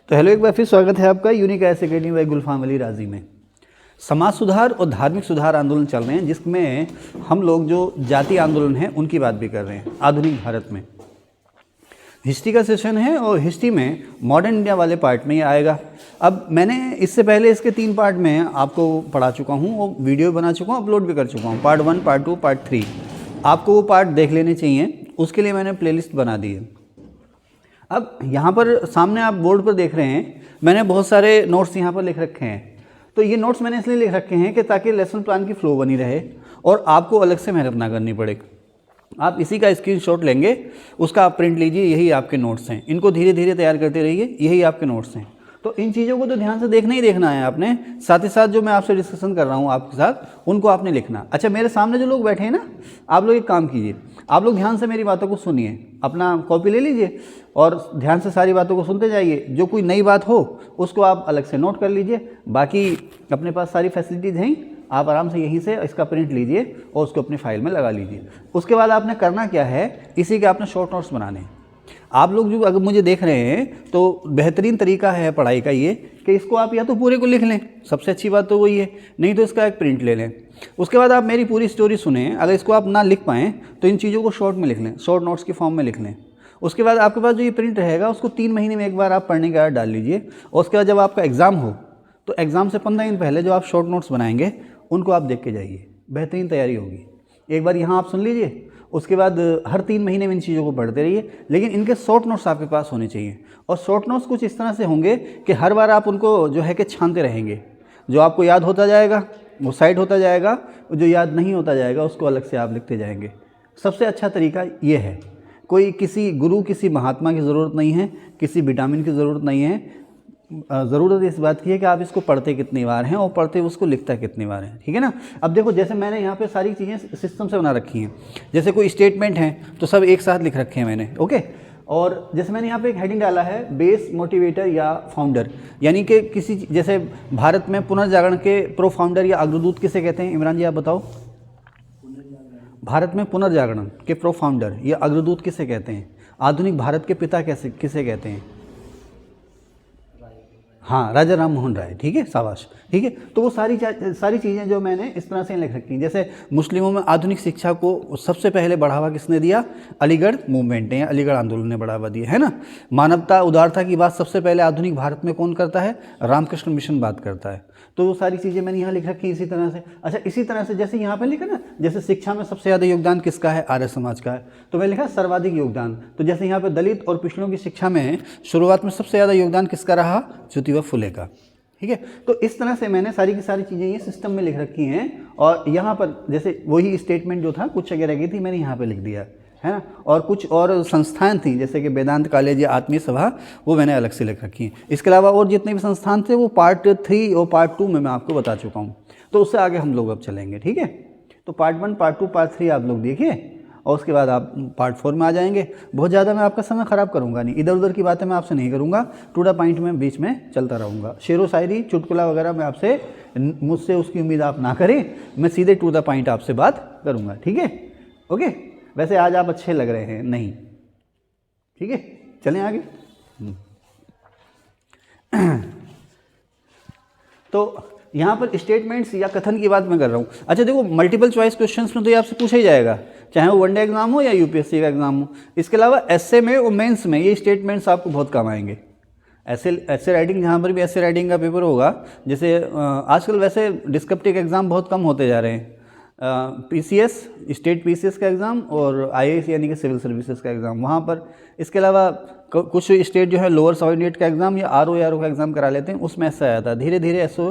तो हेलो, एक बार फिर स्वागत है आपका यूनिक आईएएस अकेडमी बाय गुलफाम अली राजी में। समाज सुधार और धार्मिक सुधार आंदोलन चल रहे हैं, जिसमें हम लोग जो जातीय आंदोलन है उनकी बात भी कर रहे हैं आधुनिक भारत में। हिस्ट्री का सेशन है और हिस्ट्री में मॉडर्न इंडिया वाले पार्ट में ये आएगा। अब मैंने इससे पहले इसके 3 पार्ट में आपको पढ़ा चुका हूँ और वीडियो बना चुका हूँ, अपलोड भी कर चुका हूँ। पार्ट 1, पार्ट 2, पार्ट 3 आपको वो पार्ट देख लेने चाहिए, उसके लिए मैंने प्लेलिस्ट बना दी है। अब यहाँ पर सामने आप बोर्ड पर देख रहे हैं, मैंने बहुत सारे नोट्स यहाँ पर लिख रखे हैं। तो ये नोट्स मैंने इसलिए लिख रखे हैं कि ताकि लेसन प्लान की फ्लो बनी रहे और आपको अलग से मेहनत ना करनी पड़े। आप इसी का स्क्रीनशॉट लेंगे, उसका आप प्रिंट लीजिए, यही आपके नोट्स हैं। इनको धीरे धीरे तैयार करते रहिए, यही आपके नोट्स हैं। तो इन चीज़ों को तो ध्यान से देखना ही देखना है आपने, साथ ही साथ जो मैं आपसे डिस्कशन कर रहा हूँ आपके साथ, उनको आपने लिखना। अच्छा, मेरे सामने जो लोग बैठे हैं ना, आप लोग एक काम कीजिए, आप लोग ध्यान से मेरी बातों को सुनिए, अपना कॉपी ले लीजिए और ध्यान से सारी बातों को सुनते जाइए। जो कोई नई बात हो उसको आप अलग से नोट कर लीजिए। बाकी अपने पास सारी फैसिलिटीज़ हैं, आप आराम से यहीं से इसका प्रिंट लीजिए और उसको अपनी फाइल में लगा लीजिए। उसके बाद आपने करना क्या है, इसी के आपने शॉर्ट नोट्स बनाने हैं। आप लोग जो अगर मुझे देख रहे हैं तो बेहतरीन तरीका है पढ़ाई का ये कि इसको आप या तो पूरे को लिख लें, सबसे अच्छी बात तो वही है, नहीं तो इसका एक प्रिंट ले लें। उसके बाद आप मेरी पूरी स्टोरी सुने। अगर इसको आप ना लिख पाएँ तो इन चीज़ों को शॉर्ट में लिख लें, शॉर्ट नोट्स के फॉर्म में लिख लें। उसके बाद आपके पास जो ये प्रिंट रहेगा उसको 3 महीने में एक बार आप पढ़ने के बाद डाल लीजिए। और उसके बाद जब आपका एग्ज़ाम हो तो एग्ज़ाम से 15 दिन पहले जो आप शॉर्ट नोट्स बनाएंगे उनको आप देख के जाइए, बेहतरीन तैयारी होगी। एक बार यहाँ आप सुन लीजिए, उसके बाद हर 3 महीने में इन चीज़ों को पढ़ते रहिए, लेकिन इनके शॉर्ट नोट्स आपके पास होने चाहिए। और शॉर्ट नोट्स कुछ इस तरह से होंगे कि हर बार आप उनको जो है कि छानते रहेंगे। जो आपको याद होता जाएगा वो साइड होता जाएगा, जो याद नहीं होता जाएगा उसको अलग से आप लिखते जाएंगे। सबसे अच्छा तरीका ये है। कोई किसी गुरु, किसी महात्मा की ज़रूरत नहीं है, किसी विटामिन की ज़रूरत नहीं है। ज़रूरत इस बात की है कि आप इसको पढ़ते कितनी बार हैं और पढ़ते उसको लिखता कितनी बार है, ठीक है ना। अब देखो, जैसे मैंने यहाँ पे सारी चीज़ें सिस्टम से बना रखी हैं। जैसे कोई स्टेटमेंट है तो सब एक साथ लिख रखे हैं मैंने, ओके। और जैसे मैंने यहाँ पे एक हेडिंग डाला है, बेस, मोटिवेटर या फाउंडर, यानी कि किसी, जैसे भारत में पुनर्जागरण के प्रो फाउंडर या अग्रदूत किसे कहते हैं? इमरान जी आप बताओ। भारत में पुनर्जागरण के प्रो फाउंडर या अग्रदूत किसे कहते हैं? आधुनिक भारत के पिता किसे कहते हैं? हाँ, राजा राम मोहन राय, ठीक है, शाबाश, ठीक है। तो वो सारी चीज़ें जो मैंने इस तरह से लिख रखी हैं। जैसे मुस्लिमों में आधुनिक शिक्षा को सबसे पहले बढ़ावा किसने दिया? अलीगढ़ मूवमेंट ने या अलीगढ़ आंदोलन ने बढ़ावा दिया, है ना। मानवता, उदारता की बात सबसे पहले आधुनिक भारत में कौन करता है? रामकृष्ण मिशन बात करता है। तो वो सारी चीज़ें मैंने यहाँ लिख रखी इसी तरह से। अच्छा, इसी तरह से जैसे यहाँ पे लिखा ना, जैसे शिक्षा में सबसे ज़्यादा योगदान किसका है? आर्य समाज का है, तो मैं लिखा सर्वाधिक योगदान। तो जैसे यहाँ पे दलित और पिछड़ों की शिक्षा में शुरुआत में सबसे ज़्यादा योगदान किसका रहा? ज्योतिबा फुले का, ठीक है। तो इस तरह से मैंने सारी की सारी चीज़ें ये सिस्टम में लिख रखी हैं। और यहाँ पर जैसे वही स्टेटमेंट जो था, कुछ जगह रह गई थी, मैंने यहाँ पे लिख दिया, है ना। और कुछ और संस्थान थी जैसे कि वेदांत कॉलेज या आत्मीय सभा, वो मैंने अलग से लिख रखी हैं। इसके अलावा और जितने भी संस्थान थे वो पार्ट 3 और पार्ट 2 में मैं आपको बता चुका हूँ। तो उससे आगे हम लोग अब चलेंगे, ठीक है। तो पार्ट 1, पार्ट 2, पार्ट 3 आप लोग देखिए और उसके बाद आप पार्ट 4 में आ जाएंगे। बहुत ज़्यादा मैं आपका समय ख़राब करूँगा नहीं, इधर उधर की बातें मैं आपसे नहीं करूँगा, टू द पॉइंट में बीच में चलता रहूँगा। शेरो शायरी, चुटकुला वगैरह मैं आपसे, मुझसे उसकी उम्मीद आप ना करें, मैं सीधे टू द पॉइंट आपसे बात करूँगा, ठीक है, ओके। वैसे आज आप अच्छे लग रहे हैं, नहीं, ठीक है, चलें आगे। तो यहाँ पर स्टेटमेंट्स या कथन की बात मैं कर रहा हूँ। अच्छा देखो, मल्टीपल चॉइस क्वेश्चंस में तो ये आपसे पूछा ही जाएगा, चाहे वो वनडे एग्जाम हो या यूपीएससी का एग्जाम हो। इसके अलावा एसए में और मेंस में ये स्टेटमेंट्स आपको बहुत काम आएंगे। ऐसे राइटिंग, जहाँ पर भी ऐसे राइटिंग का पेपर होगा, जैसे आजकल वैसे डिस्क्रिप्टिव एग्ज़ाम बहुत कम होते जा रहे हैं। पीसीएस, स्टेट पीसीएस का एग्ज़ाम और आईएएस यानी कि सिविल सर्विसेज का एग्ज़ाम वहाँ पर। इसके अलावा कुछ स्टेट जो है लोअर सबऑर्डिनेट का एग्ज़ाम या आरओ का एग्ज़ाम करा लेते हैं, उसमें ऐसा आता है। धीरे धीरे ऐसे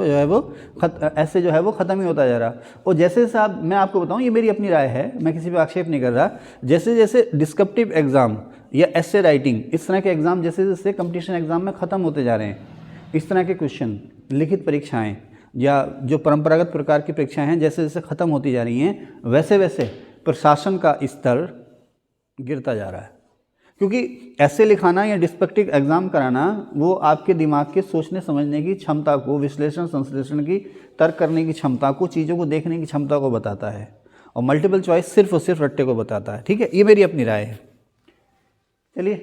जो है वो ख़त्म ही होता जा रहा। और जैसे जैसे मैं आपको बताऊँ, ये मेरी अपनी राय है, मैं किसी पे आक्षेप नहीं कर रहा। जैसे जैसे डिस्क्रिप्टिव एग्ज़ाम या एसे राइटिंग, इस तरह के एग्ज़ाम जैसे जैसे कंपटीशन एग्ज़ाम में ख़त्म होते जा रहे हैं, इस तरह के क्वेश्चन, लिखित परीक्षाएँ या जो परंपरागत प्रकार की परीक्षाएं हैं जैसे जैसे ख़त्म होती जा रही हैं, वैसे वैसे प्रशासन का स्तर गिरता जा रहा है। क्योंकि ऐसे लिखाना या डिस्क्रिप्टिव एग्ज़ाम कराना वो आपके दिमाग के सोचने समझने की क्षमता को, विश्लेषण संश्लेषण की, तर्क करने की क्षमता को, चीज़ों को देखने की क्षमता को बताता है। और मल्टीपल चॉइस सिर्फ और सिर्फ रट्टे को बताता है, ठीक है। ये मेरी अपनी राय है। चलिए,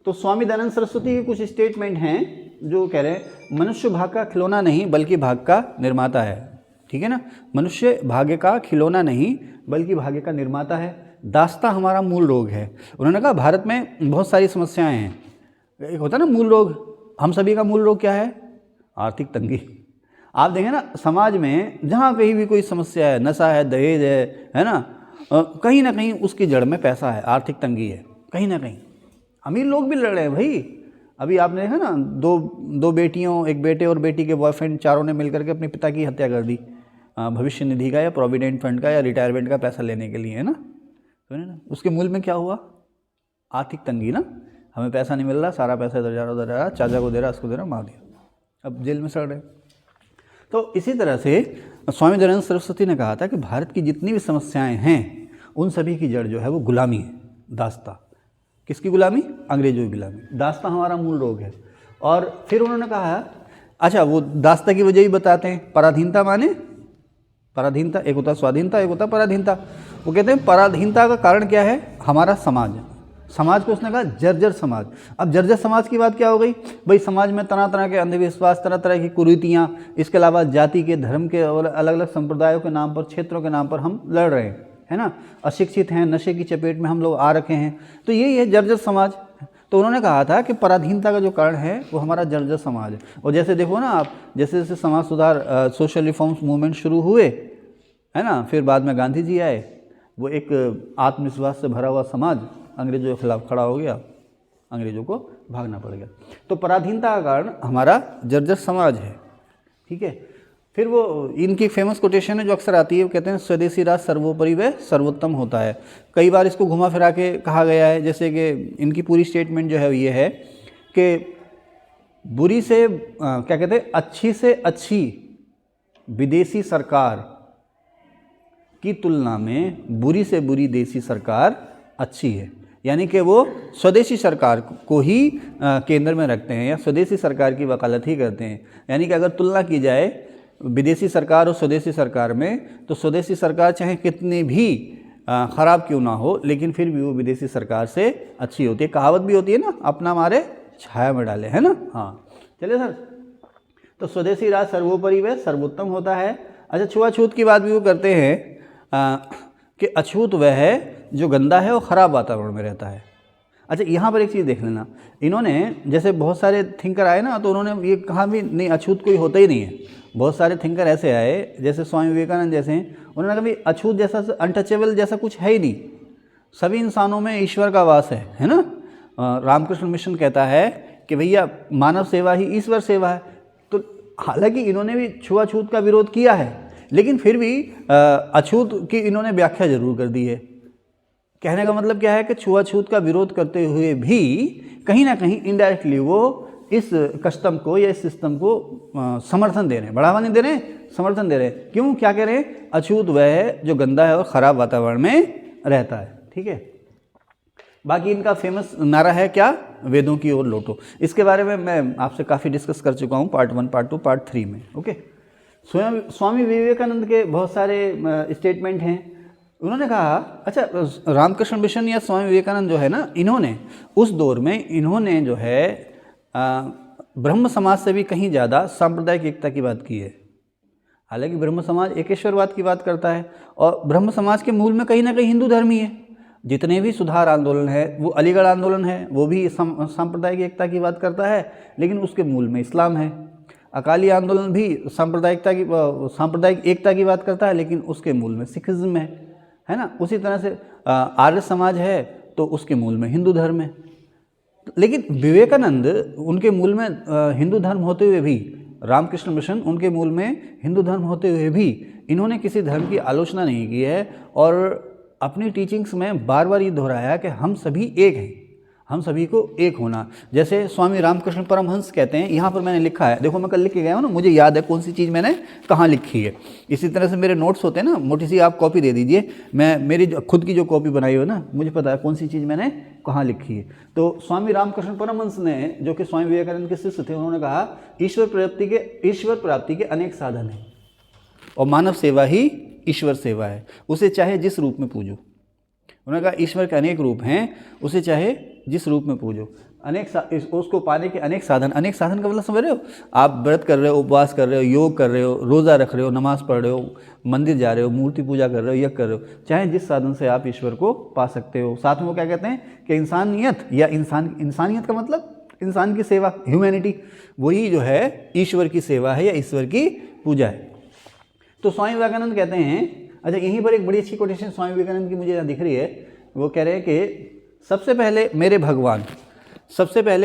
तो स्वामी दयानंद सरस्वती के कुछ स्टेटमेंट हैं जो कह रहे हैं मनुष्य भाग्य का खिलौना नहीं बल्कि भाग्य का निर्माता है, ठीक है ना। मनुष्य भाग्य का खिलौना नहीं बल्कि भाग्य का निर्माता है। दास्ता हमारा मूल रोग है। उन्होंने कहा भारत में बहुत सारी समस्याएं हैं। एक होता है ना मूल रोग, हम सभी का मूल रोग क्या है? आर्थिक तंगी। आप देखें ना समाज में जहाँ कहीं भी कोई समस्या है, नशा है, दहेज है ना, कहीं ना कहीं उसकी जड़ में पैसा है, आर्थिक तंगी है कहीं ना कहीं। अमीर लोग भी लड़ रहे हैं भाई। अभी आपने देखा ना दो बेटियों, एक बेटे और बेटी के बॉयफ्रेंड, चारों ने मिलकर के अपने पिता की हत्या कर दी भविष्य निधि का या प्रोविडेंट फंड का या रिटायरमेंट का पैसा लेने के लिए, है ना। सुनिए ना, उसके मूल में क्या हुआ? आर्थिक तंगी ना। हमें पैसा नहीं मिल रहा, सारा पैसा इधर जा रहा, चाचा को दे रहा, उसको दे रहा, मार दिया, अब जेल में सड़ रहे। तो इसी तरह से स्वामी दयानंद सरस्वती ने कहा था कि भारत की जितनी भी समस्याएं हैं उन सभी की जड़ जो है वो गुलामी है, दास्ता। किसकी गुलामी? अंग्रेजों की गुलामी। दास्ता हमारा मूल रोग है। और फिर उन्होंने कहा, अच्छा वो दास्ता की वजह ही बताते हैं। पराधीनता माने, पराधीनता एक होता स्वाधीनता, एक होता पराधीनता। वो कहते हैं पराधीनता का कारण क्या है? हमारा समाज। समाज को उसने कहा जर्जर समाज। अब जर्जर समाज की बात क्या हो गई भाई? समाज में तरह तरह के अंधविश्वास, तरह तरह की कुरीतियाँ, इसके अलावा जाति के, धर्म के और अलग अलग संप्रदायों के नाम पर, क्षेत्रों के नाम पर हम लड़ रहे हैं, है ना। अशिक्षित हैं, नशे की चपेट में हम लोग आ रखे हैं, तो यही है जर्जर समाज। तो उन्होंने कहा था कि पराधीनता का जो कारण है वो हमारा जर्जर समाज है। और जैसे देखो ना आप, जैसे जैसे समाज सुधार सोशल रिफॉर्म्स मूवमेंट शुरू हुए, है ना, फिर बाद में गांधी जी आए, वो एक आत्मविश्वास से भरा हुआ समाज अंग्रेजों के खिलाफ खड़ा हो गया, अंग्रेजों को भागना पड़ गया। तो पराधीनता का कारण हमारा जर्जर समाज है, ठीक है। फिर वो इनकी फेमस कोटेशन है जो अक्सर आती है, वो कहते हैं स्वदेशी राज सर्वोपरि व सर्वोत्तम होता है। कई बार इसको घुमा फिरा के कहा गया है, जैसे कि इनकी पूरी स्टेटमेंट जो है ये है कि बुरी से क्या कहते हैं, अच्छी से अच्छी विदेशी सरकार की तुलना में बुरी से बुरी देसी सरकार अच्छी है। यानी कि वो स्वदेशी सरकार को ही केंद्र में रखते हैं या स्वदेशी सरकार की वकालत ही करते हैं। यानी कि अगर तुलना की जाए विदेशी सरकार और स्वदेशी सरकार में, तो स्वदेशी सरकार चाहे कितनी भी ख़राब क्यों ना हो, लेकिन फिर भी वो विदेशी सरकार से अच्छी होती है। कहावत भी होती है ना, अपना मारे छाया में डाले, है ना। हाँ चलिए सर, तो स्वदेशी राज सर्वोपरि व सर्वोत्तम होता है। अच्छा, छुआछूत की बात भी वो करते हैं कि अछूत वह है जो गंदा है और ख़राब वातावरण में रहता है। अच्छा, यहाँ पर एक चीज़ देख लेना, इन्होंने जैसे बहुत सारे थिंकर आए ना, तो उन्होंने ये कहा भी नहीं अछूत कोई होता ही नहीं है। बहुत सारे थिंकर ऐसे आए जैसे स्वामी विवेकानंद जैसे, उन्होंने कहा भी अछूत जैसा, अनटचेबल जैसा कुछ है ही नहीं, सभी इंसानों में ईश्वर का वास है ना। रामकृष्ण मिशन कहता है कि भैया मानव सेवा ही ईश्वर सेवा है। तो हालांकि इन्होंने भी छुआछूत का विरोध किया है, लेकिन फिर भी अछूत की इन्होंने व्याख्या जरूर कर दी है। कहने का मतलब क्या है कि छुआछूत का विरोध करते हुए भी कहीं ना कहीं इनडायरेक्टली वो इस कस्टम को या इस सिस्टम को समर्थन दे रहे हैं, बढ़ावा नहीं दे रहे हैं, समर्थन दे रहे हैं। क्यों? क्या कह रहे हैं? अछूत वह है जो गंदा है और ख़राब वातावरण में रहता है, ठीक है। बाकी इनका फेमस नारा है क्या? वेदों की ओर लौटो। इसके बारे में मैं आपसे काफ़ी डिस्कस कर चुका हूँ, पार्ट 1, पार्ट 2, पार्ट 3 में, ओके। स्वामी विवेकानंद के बहुत सारे स्टेटमेंट हैं। उन्होंने कहा, अच्छा रामकृष्ण मिशन या स्वामी विवेकानंद जो है ना, इन्होंने उस दौर में इन्होंने जो है ब्रह्म समाज से भी कहीं ज़्यादा सांप्रदायिक एकता की बात की है। हालांकि ब्रह्म समाज एकेश्वरवाद की बात करता है और ब्रह्म समाज के मूल में कहीं ना कहीं हिंदू धर्म ही है। जितने भी सुधार आंदोलन है, वो अलीगढ़ आंदोलन है, वो भी सांप्रदायिक एकता की बात करता है, लेकिन उसके मूल में इस्लाम है। अकाली आंदोलन भी सांप्रदायिक एकता की बात करता है, लेकिन उसके मूल में सिखिज्म है ना। उसी तरह से आर्य समाज है तो उसके मूल में हिंदू धर्म है। लेकिन विवेकानंद उनके मूल में हिंदू धर्म होते हुए भी, रामकृष्ण मिशन उनके मूल में हिंदू धर्म होते हुए भी इन्होंने किसी धर्म की आलोचना नहीं की है और अपनी टीचिंग्स में बार बार ये दोहराया कि हम सभी एक हैं, हम सभी को एक होना। जैसे स्वामी रामकृष्ण परमहंस कहते हैं, यहाँ पर मैंने लिखा है, देखो मैं कल लिख के गया हूँ ना, मुझे याद है कौन सी चीज़ मैंने कहाँ लिखी है। इसी तरह से मेरे नोट्स होते हैं ना, मोटी सी आप कॉपी दे दीजिए, मैं मेरी खुद की जो कॉपी बनाई हो ना, मुझे पता है कौन सी चीज़ मैंने कहाँ लिखी है। तो स्वामी रामकृष्ण परमहंस ने, जो कि स्वामी विवेकानंद के शिष्य थे, उन्होंने कहा ईश्वर प्राप्ति के अनेक साधन हैं और मानव सेवा ही ईश्वर सेवा है, उसे चाहे जिस रूप में पूजो। उन्होंने कहा ईश्वर के अनेक रूप हैं, उसे चाहे जिस रूप में पूजो। उसको पाने के अनेक साधन का मतलब समझ रहे हो? आप व्रत कर रहे हो, उपवास कर रहे हो, योग कर रहे हो, रोज़ा रख रहे हो, नमाज़ पढ़ रहे हो, मंदिर जा रहे हो, मूर्ति पूजा कर रहे हो, यज्ञ कर रहे हो, चाहे जिस साधन से आप ईश्वर को पा सकते हो। साथ में वो क्या कहते हैं कि इंसानियत या इंसानियत का मतलब इंसान की सेवा, ह्यूमैनिटी, वही जो है ईश्वर की सेवा है या ईश्वर की पूजा है। तो स्वामी विवेकानंद कहते हैं, अच्छा यहीं पर एक बड़ी अच्छी कोटेशन स्वामी विवेकानंद की मुझे यहाँ दिख रही है। वो कह रहे हैं कि सबसे पहले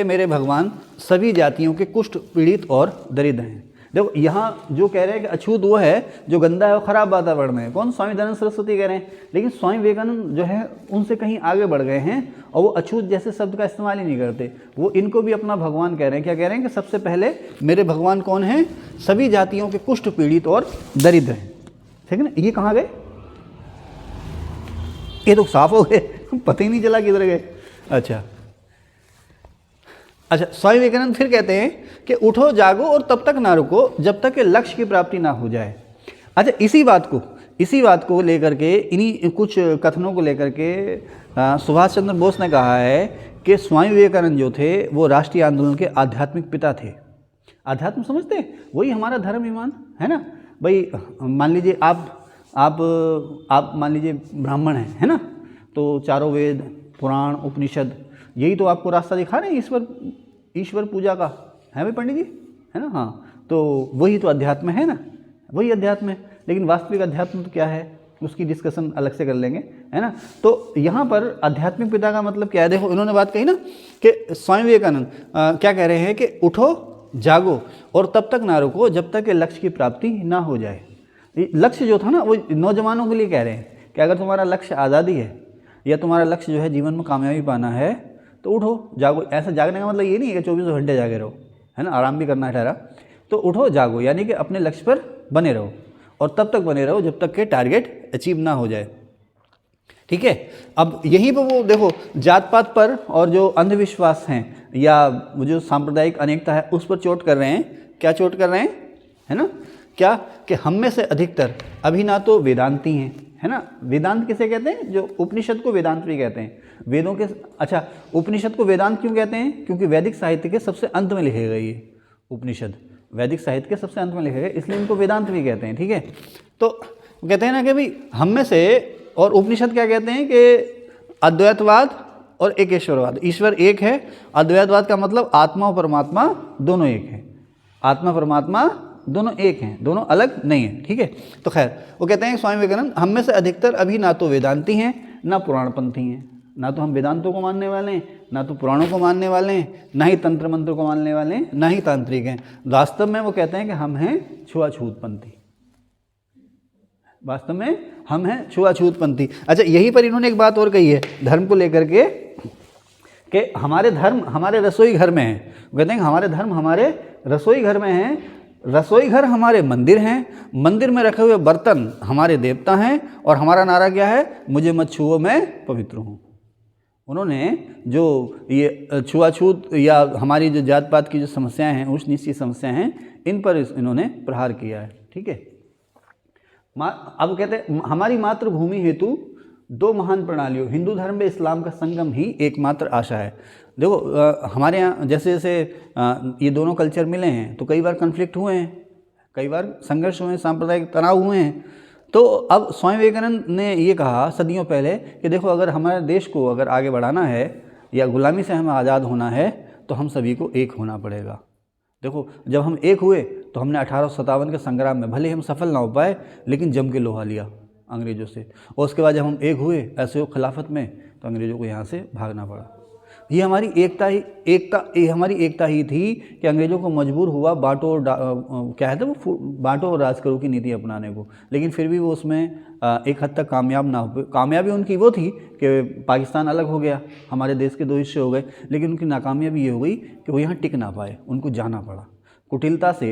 मेरे भगवान सभी जातियों के कुष्ठ, पीड़ित और दरिद्र हैं। देखो यहाँ जो कह रहे हैं कि अछूत वो है जो गंदा है और ख़राब वातावरण में है। कौन? स्वामी दयानंद सरस्वती कह रहे हैं। लेकिन स्वामी विवेकानंद जो है उनसे कहीं आगे बढ़ गए हैं और वो अछूत जैसे शब्द का इस्तेमाल ही नहीं करते। वो इनको भी अपना भगवान कह रहे हैं। क्या कह रहे हैं कि सबसे पहले मेरे भगवान कौन हैं? सभी जातियों के कुष्ठ, पीड़ित और दरिद्र हैं। ठीक है ना? ये कहाँ गए? ये तो साफ हो गए, पता ही नहीं चला किधर गए। अच्छा, स्वामी विवेकानंद फिर कहते हैं कि उठो जागो और तब तक ना रुको जब तक कि लक्ष्य की प्राप्ति ना हो जाए। अच्छा, इसी बात को लेकर के, इन्हीं कुछ कथनों को लेकर के सुभाष चंद्र बोस ने कहा है कि स्वामी विवेकानंद जो थे वो राष्ट्रीय आंदोलन के आध्यात्मिक पिता थे। अध्यात्म समझते हैं? वही हमारा धर्म ईमान है ना भाई। मान लीजिए आप मान लीजिए ब्राह्मण हैं, है ना, तो चारों वेद, पुराण, उपनिषद, यही तो आपको रास्ता दिखा रहे हैं ईश्वर पूजा का, है भाई पंडित जी, है ना? हाँ, तो वही तो अध्यात्म है ना, वही अध्यात्म है। लेकिन वास्तविक अध्यात्म तो क्या है, उसकी डिस्कशन अलग से कर लेंगे, है ना। तो यहाँ पर आध्यात्मिक पिता का मतलब क्या है? देखो इन्होंने बात कही ना कि स्वामी विवेकानंद क्या कह रहे हैं कि उठो जागो और तब तक ना रुको जब तक कि लक्ष्य की प्राप्ति ना हो जाए। लक्ष्य जो था ना वो नौजवानों के लिए कह रहे हैं कि अगर तुम्हारा लक्ष्य आज़ादी है या तुम्हारा लक्ष्य जो है जीवन में कामयाबी पाना है तो उठो जागो। ऐसा जागने का मतलब ये नहीं है कि 24 घंटे जागे रहो, है ना, आराम भी करना है ठहरा। तो उठो जागो यानी कि अपने लक्ष्य पर बने रहो और तब तक बने रहो जब तक के टारगेट अचीव ना हो जाए। ठीक है। अब यहीं पर वो देखो जात पात पर और जो अंधविश्वास हैं या जो सांप्रदायिक अनेकता है उस पर चोट कर रहे हैं। क्या चोट कर रहे हैं, है ना, क्या कि हम में से अधिकतर अभी ना तो वेदांती हैं, है ना। वेदांत किसे कहते हैं? जो उपनिषद को वेदांत भी कहते हैं। वेदों के उपनिषद को वेदांत क्यों कहते हैं? क्योंकि वैदिक साहित्य के सबसे अंत में लिखे गए ये उपनिषद, वैदिक साहित्य के सबसे अंत में लिखे गए, इसलिए इनको वेदांत भी कहते हैं। ठीक है। तो कहते हैं ना कि भाई हम में से, और उपनिषद क्या कहते हैं कि अद्वैतवाद और एकेश्वरवाद, ईश्वर एक है। अद्वैतवाद का मतलब आत्मा और परमात्मा दोनों एक है, आत्मा परमात्मा दोनों एक हैं, दोनों अलग नहीं है। ठीक है। तो खैर वो कहते हैं स्वामी विवेकानंद हम में से अधिकतर अभी ना तो वेदांती हैं ना पुराणपंथी हैं। ना तो हम वेदांतों को मानने वाले हैं, ना तो पुराणों को मानने वाले हैं, ना ही तंत्र मंत्र को मानने वाले हैं, ना ही तांत्रिक हैं। वास्तव में वो कहते हैं कि हम हैं छुआछूतपंथी। वास्तव में हम हैं छुआछूतपंथी। अच्छा, यहीं पर इन्होंने एक बात और कही है धर्म को लेकर के कि हमारे धर्म हमारे रसोई घर में है। वो कहते हैं कि हमारे धर्म हमारे रसोई घर में हैं, रसोई घर हमारे मंदिर हैं, मंदिर में रखे हुए बर्तन हमारे देवता हैं, और हमारा नारा क्या है? मुझे मत छुओ मैं पवित्र हूँ। उन्होंने जो ये छुआछूत या हमारी जो जात पात की जो समस्याएं हैं, ऊंच नीच की समस्याएं हैं, इन पर इन्होंने प्रहार किया है। ठीक है। अब कहते हैं हमारी मातृभूमि हेतु दो महान प्रणालियों हिंदू धर्म में इस्लाम का संगम ही एकमात्र आशा है। देखो हमारे यहाँ जैसे जैसे ये दोनों कल्चर मिले हैं तो कई बार कन्फ्लिक्ट हुए हैं, कई बार संघर्ष हुए हैं, सांप्रदायिक तनाव हुए हैं। तो अब स्वामी विवेकानंद ने ये कहा सदियों पहले कि देखो अगर हमारे देश को अगर आगे बढ़ाना है या गुलामी से हमें आज़ाद होना है तो हम सभी को एक होना पड़ेगा। देखो जब हम एक हुए तो हमने 1857 के संग्राम में भले हम सफल ना हो पाए लेकिन जम के लोहा लिया अंग्रेज़ों से, और उसके बाद जब हम एक हुए ऐसे हो खिलाफत में तो अंग्रेज़ों को यहाँ से भागना पड़ा। ये हमारी हमारी एकता ही थी कि अंग्रेज़ों को मजबूर हुआ बांटो और क्या है था वो बांटो और राज करो की नीति अपनाने को, लेकिन फिर भी वो उसमें एक हद तक कामयाब ना हो। कामयाबी उनकी वो थी कि पाकिस्तान अलग हो गया, हमारे देश के दो हिस्से हो गए, लेकिन उनकी नाकामयाबी ये हो गई कि वो यहाँ टिक ना पाए, उनको जाना पड़ा। कुटिलता से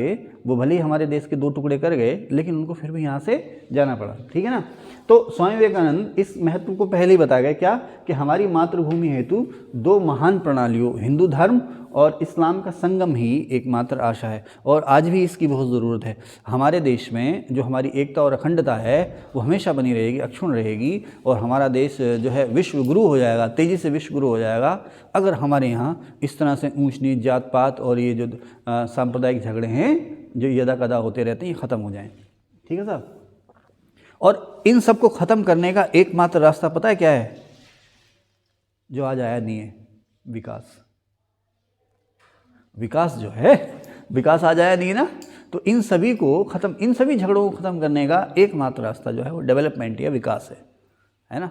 वो भले ही हमारे देश के दो टुकड़े कर गए लेकिन उनको फिर भी यहाँ से जाना पड़ा। ठीक है ना। तो स्वामी विवेकानंद इस महत्व को पहले ही बता गए क्या कि हमारी मातृभूमि हेतु दो महान प्रणालियों हिंदू धर्म और इस्लाम का संगम ही एकमात्र आशा है, और आज भी इसकी बहुत ज़रूरत है। हमारे देश में जो हमारी एकता और अखंडता है वो हमेशा बनी रहेगी, अक्षुण्ण रहेगी, और हमारा देश जो है विश्व गुरु हो जाएगा, तेज़ी से विश्व गुरु हो जाएगा, अगर हमारे यहाँ इस तरह से ऊंच नीच, जात पात और ये जो सांप्रदायिक झगड़े हैं जो यदा कदा होते रहते हैं ये ख़त्म हो जाएं। ठीक है साहब। और इन सब को ख़त्म करने का एकमात्र रास्ता पता है क्या है? जो आज आया नहीं है, विकास। विकास जो है, विकास आज आया नहीं ना, तो इन सभी को ख़त्म, इन सभी झगड़ों को ख़त्म करने का एकमात्र रास्ता जो है वो डेवलपमेंट या विकास है ना।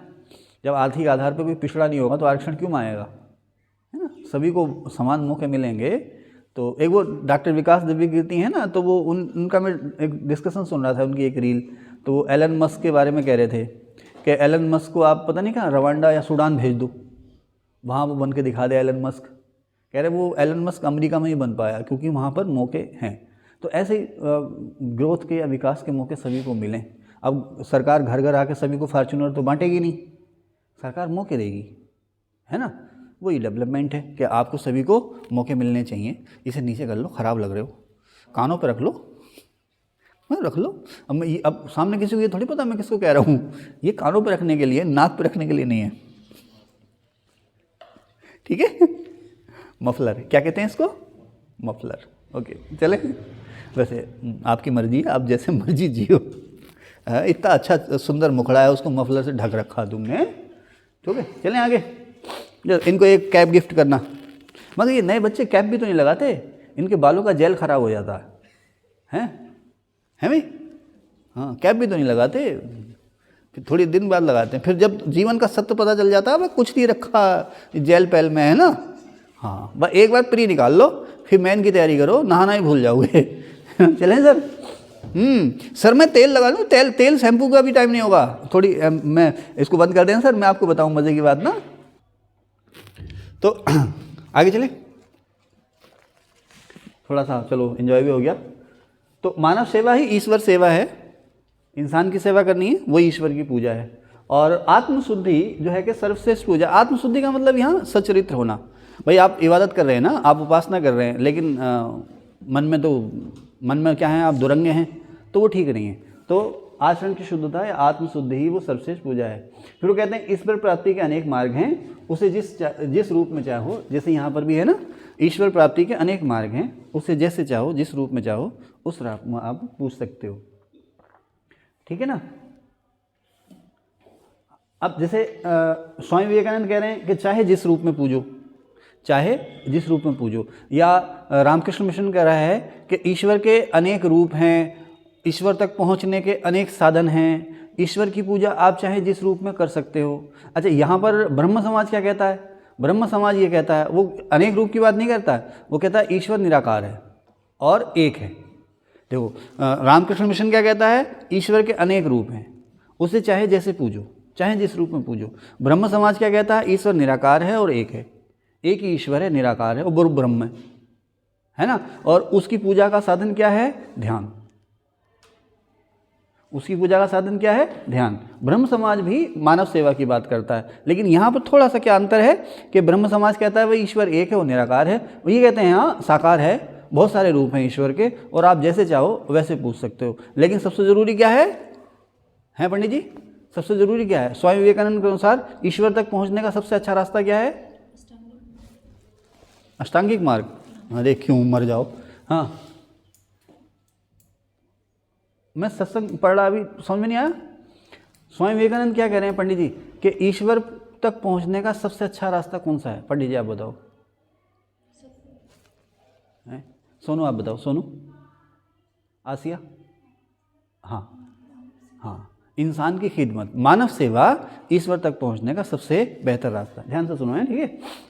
जब आर्थिक आधार पर कोई पिछड़ा नहीं होगा तो आरक्षण क्यों आएगा, है ना। सभी को समान मौके मिलेंगे। तो एक वो डॉक्टर विकास दिव्य कीर्ति है ना, तो वो उनका मैं एक डिस्कशन सुन रहा था, उनकी एक रील, तो वो एलन मस्क के बारे में कह रहे थे कि एलन मस्क को आप पता नहीं कहाँ रवांडा या सूडान भेज दो, वहाँ वो बन के दिखा दे एलन मस्क। कह रहे वो एलन मस्क अमेरिका में ही बन पाया क्योंकि वहाँ पर मौके हैं। तो ऐसे ही ग्रोथ के या विकास के मौके सभी को मिलें। अब सरकार घर घर आके सभी को फॉर्च्यूनर तो बांटेगी नहीं, सरकार मौके देगी, है ना। वही डेवलपमेंट है कि आपको सभी को मौके मिलने चाहिए। इसे नीचे कर लो, ख़राब लग रहे हो, कानों पर रख लो, रख लो। अब सामने किसी को ये थोड़ी पता मैं किसको कह रहा हूँ, ये कानों पर रखने के लिए, नाक पर रखने के लिए नहीं है, ठीक है। मफलर, क्या कहते हैं इसको? मफलर। ओके, चले। वैसे आपकी मर्जी है, आप जैसे मर्जी जियो। इतना अच्छा सुंदर मुखड़ा है, उसको मफलर से ढक रखा तुमने, ठीक है। चलें आगे। इनको एक कैप गिफ्ट करना। मगर ये नए बच्चे कैप भी तो नहीं लगाते, इनके बालों का जेल खराब हो जाता है भाई। हाँ, कैप भी तो नहीं लगाते, फिर थोड़ी दिन बाद लगाते हैं, फिर जब जीवन का सत्य पता चल जाता है वह कुछ नहीं रखा जेल पैल में, है ना। हाँ, बस एक बार प्री निकाल लो, फिर मेन की तैयारी करो, नहाना ही भूल जाओगे। चलें सर। सर मैं तेल लगा लूँ, तेल शैम्पू का भी टाइम नहीं होगा। थोड़ी मैं इसको बंद कर दें सर, मैं आपको बताऊँ मज़े की बात ना। तो आगे चले, थोड़ा सा चलो एंजॉय भी हो गया। तो मानव सेवा ही ईश्वर सेवा है, इंसान की सेवा करनी है, वही ईश्वर की पूजा है। और आत्मशुद्धि जो है कि सर्वश्रेष्ठ पूजा। आत्मशुद्धि का मतलब यहाँ सच्चरित्र होना। भाई आप इबादत कर रहे हैं ना, आप उपासना कर रहे हैं, लेकिन मन में क्या है, आप दुरंगे हैं, तो वो ठीक नहीं है। तो आचरण की शुद्धता है, आत्मशुद्धि ही वो सर्वश्रेष्ठ पूजा है। फिर वो कहते हैं ईश्वर प्राप्ति के अनेक मार्ग हैं, उसे जिस रूप में चाहो, जैसे यहाँ पर भी है ना, ईश्वर प्राप्ति के अनेक मार्ग हैं, उसे जैसे चाहो, जिस रूप में चाहो, उस रूप में आप पूछ सकते हो, ठीक है ना। अब जैसे स्वामी विवेकानंद कह रहे हैं कि चाहे जिस रूप में पूजो, चाहे जिस रूप में पूजो, या रामकृष्ण मिशन कह रहा है कि ईश्वर के अनेक रूप हैं, ईश्वर तक पहुंचने के अनेक साधन हैं, ईश्वर की पूजा आप चाहे जिस रूप में कर सकते हो। अच्छा, यहाँ पर ब्रह्म समाज क्या कहता है? ब्रह्म समाज ये कहता है, वो अनेक रूप की बात नहीं करता है, वो कहता है ईश्वर निराकार है और एक है। देखो, रामकृष्ण मिशन क्या कहता है? ईश्वर के अनेक रूप हैं, उसे चाहे जैसे पूजो, चाहे जिस रूप में पूजो। ब्रह्म समाज क्या कहता है? ईश्वर निराकार है और एक है, एक ही ईश्वर है, निराकार है और गुरु ब्रह्म है ना। और उसकी पूजा का साधन क्या है? ध्यान। उसकी पूजा का साधन क्या है? ध्यान। ब्रह्म समाज भी मानव सेवा की बात करता है, लेकिन यहाँ पर थोड़ा सा क्या अंतर है कि ब्रह्म समाज कहता है वही ईश्वर एक है, वो निराकार है। वो ये कहते हैं हाँ साकार है, बहुत सारे रूप हैं ईश्वर के, और आप जैसे चाहो वैसे पूछ सकते हो। लेकिन सबसे ज़रूरी क्या है पंडित जी? सबसे ज़रूरी क्या है? स्वामी विवेकानंद के अनुसार ईश्वर तक पहुँचने का सबसे अच्छा रास्ता क्या है? अष्टांगिक मार्ग। अरे क्यों मर जाओ। हाँ, मैं सत्संग पढ़ रहा, अभी समझ में नहीं आया। स्वामी विवेकानंद क्या कह रहे हैं पंडित जी कि ईश्वर तक पहुंचने का सबसे अच्छा रास्ता कौन सा है? पंडित जी आप बताओ। सोनू आप बताओ। सोनू, आसिया। हाँ, इंसान की खिदमत, मानव सेवा ईश्वर तक पहुंचने का सबसे बेहतर रास्ता। ध्यान से सुनो है, ठीक है।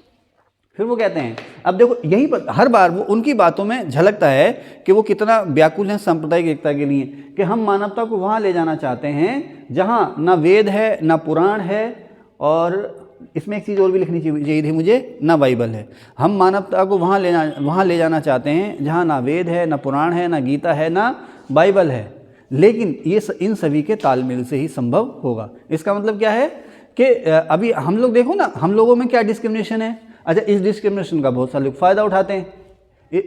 फिर वो कहते हैं, अब देखो यही पर हर बार वो उनकी बातों में झलकता है कि वो कितना व्याकुल हैं सांप्रदायिक एकता के लिए, कि हम मानवता को वहाँ ले जाना चाहते हैं जहाँ ना वेद है, ना पुराण है, और इसमें एक चीज़ और भी लिखनी चाहिए थी मुझे, ना बाइबल है। हम मानवता को वहाँ ले जाना चाहते हैं जहाँ ना वेद है, ना पुराण है, ना गीता है, ना बाइबल है। लेकिन ये इन सभी के तालमेल से ही संभव होगा। इसका मतलब क्या है कि अभी हम लोग देखो ना, हम लोगों में क्या डिस्क्रिमिनेशन है। अच्छा, इस डिस्क्रिमिनेशन का बहुत सारे लोग फ़ायदा उठाते हैं।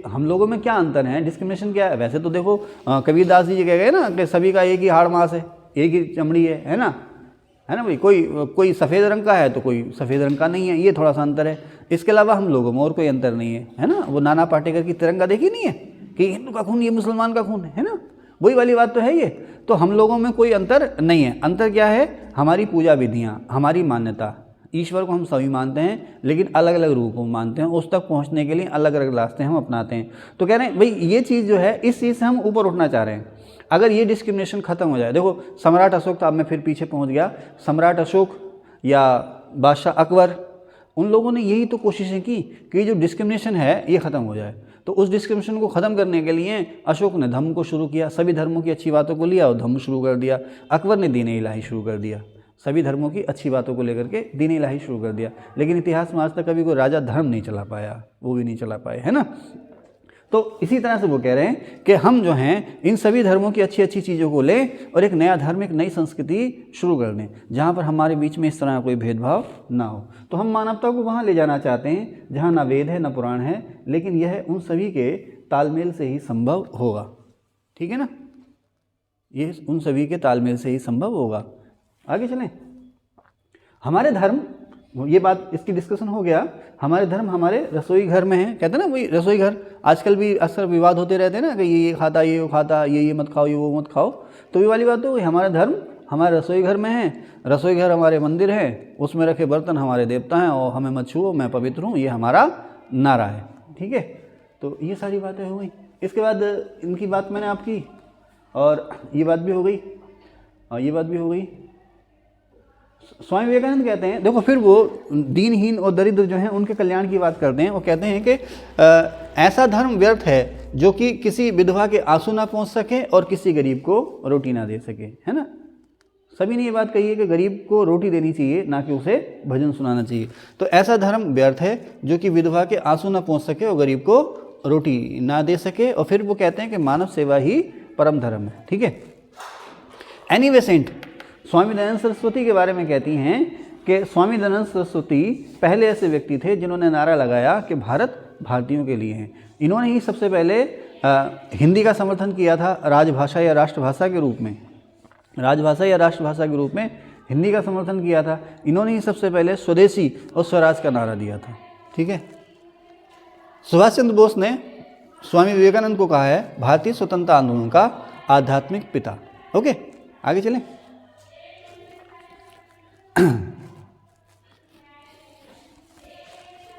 हम लोगों में क्या अंतर है, डिस्क्रिमिनेशन क्या है? वैसे तो देखो कबीरदास जी कह गए ना कि सभी का एक ही हाड़ मांस है, एक ही चमड़ी है ना, है ना भाई। कोई सफ़ेद रंग का है तो कोई सफ़ेद रंग का नहीं है, ये थोड़ा सा अंतर है। इसके अलावा हम लोगों में और कोई अंतर नहीं है ना। वो नाना पाटेकर की तिरंगा देखी नहीं है कि हिंदू का खून ये मुसलमान का खून है ना, वही वाली बात तो है ये। तो हम लोगों में कोई अंतर नहीं है। अंतर क्या है? हमारी पूजा विधियाँ, हमारी मान्यता। ईश्वर को हम सभी मानते हैं लेकिन अलग अलग रूपों में मानते हैं, उस तक पहुंचने के लिए अलग अलग रास्ते हम अपनाते हैं। तो कह रहे हैं भाई ये चीज़ जो है, इस चीज़ से हम ऊपर उठना चाह रहे हैं। अगर ये डिस्क्रिमिनेशन खत्म हो जाए, देखो सम्राट अशोक, तो अब मैं फिर पीछे पहुंच गया, सम्राट अशोक या बादशाह अकबर, उन लोगों ने यही तो कोशिशें की कि जो डिस्क्रिमिनेशन है ये ख़त्म हो जाए। तो उस डिस्क्रिमिनेशन को ख़त्म करने के लिए अशोक ने धम्म को शुरू किया, सभी धर्मों की अच्छी बातों को लिया और धम्म शुरू कर दिया। अकबर ने दीन इलाही शुरू कर दिया, सभी धर्मों की अच्छी बातों को लेकर के दीन इलाही शुरू कर दिया। लेकिन इतिहास में आज तक कभी कोई राजा धर्म नहीं चला पाया, वो भी नहीं चला पाए, है ना। तो इसी तरह से वो कह रहे हैं कि हम जो हैं इन सभी धर्मों की अच्छी अच्छी चीज़ों को लें और एक नया धर्म, एक नई संस्कृति शुरू कर दें जहाँ पर हमारे बीच में इस तरह का कोई भेदभाव ना हो। तो हम मानवता को वहाँ ले जाना चाहते हैं जहाँ ना वेद है ना पुराण है, लेकिन यह उन सभी के तालमेल से ही संभव होगा। ठीक है ना, ये उन सभी के तालमेल से ही संभव होगा। आगे चलें। हमारे धर्म, ये बात इसकी डिस्कशन हो गया, हमारे धर्म हमारे रसोई घर में है। कहते हैं ना वही रसोई घर, आजकल भी अक्सर विवाद होते रहते हैं ना कि ये खाता, ये वो खाता, ये मत खाओ, ये वो मत खाओ। तो ये वाली बात तो हमारा धर्म हमारे रसोई घर में है। रसोई घर हमारे मंदिर है, उसमें रखे बर्तन हमारे देवता हैं और हमें मत छुओ, मैं पवित्र हूँ, ये हमारा नारा है। ठीक है, तो ये सारी बातें हो गई। इसके बाद इनकी बात मैंने आपकी, और ये बात भी हो गई और ये बात भी हो गई। स्वामी विवेकानंद कहते हैं, देखो फिर वो दीनहीन और दरिद्र जो हैं उनके कल्याण की बात करते हैं। वो कहते हैं कि ऐसा धर्म व्यर्थ है जो कि किसी विधवा के आंसू ना पहुंच सके और किसी गरीब को रोटी ना दे सके, है ना। सभी ने ये बात कही है कि गरीब को रोटी देनी चाहिए, ना कि उसे भजन सुनाना चाहिए। तो ऐसा धर्म व्यर्थ है जो कि विधवा के आंसू ना पहुँच सके और गरीब को रोटी ना दे सके। और फिर वो कहते हैं कि मानव सेवा ही परम धर्म है। ठीक है। एनी सेंट स्वामी दयानंद सरस्वती के बारे में कहती हैं कि स्वामी दयानंद सरस्वती पहले ऐसे व्यक्ति थे जिन्होंने नारा लगाया कि भारत भारतीयों के लिए है। इन्होंने ही सबसे पहले हिंदी का समर्थन किया था राजभाषा या राष्ट्रभाषा के रूप में। राजभाषा या राष्ट्रभाषा के रूप में हिंदी का समर्थन किया था। इन्होंने ही सबसे पहले स्वदेशी और स्वराज का नारा दिया था। ठीक है। सुभाष चंद्र बोस ने स्वामी विवेकानंद को कहा है भारतीय स्वतंत्रता आंदोलन का आध्यात्मिक पिता। ओके, आगे चलें।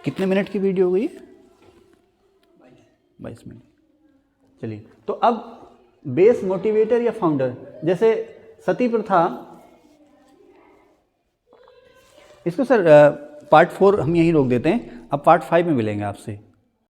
कितने मिनट की वीडियो हो गई है? 22 मिनट। चलिए, तो अब बेस मोटिवेटर या फाउंडर, जैसे सती प्रथा, इसको सर पार्ट 4 हम यहीं रोक देते हैं, अब पार्ट 5 में मिलेंगे आपसे।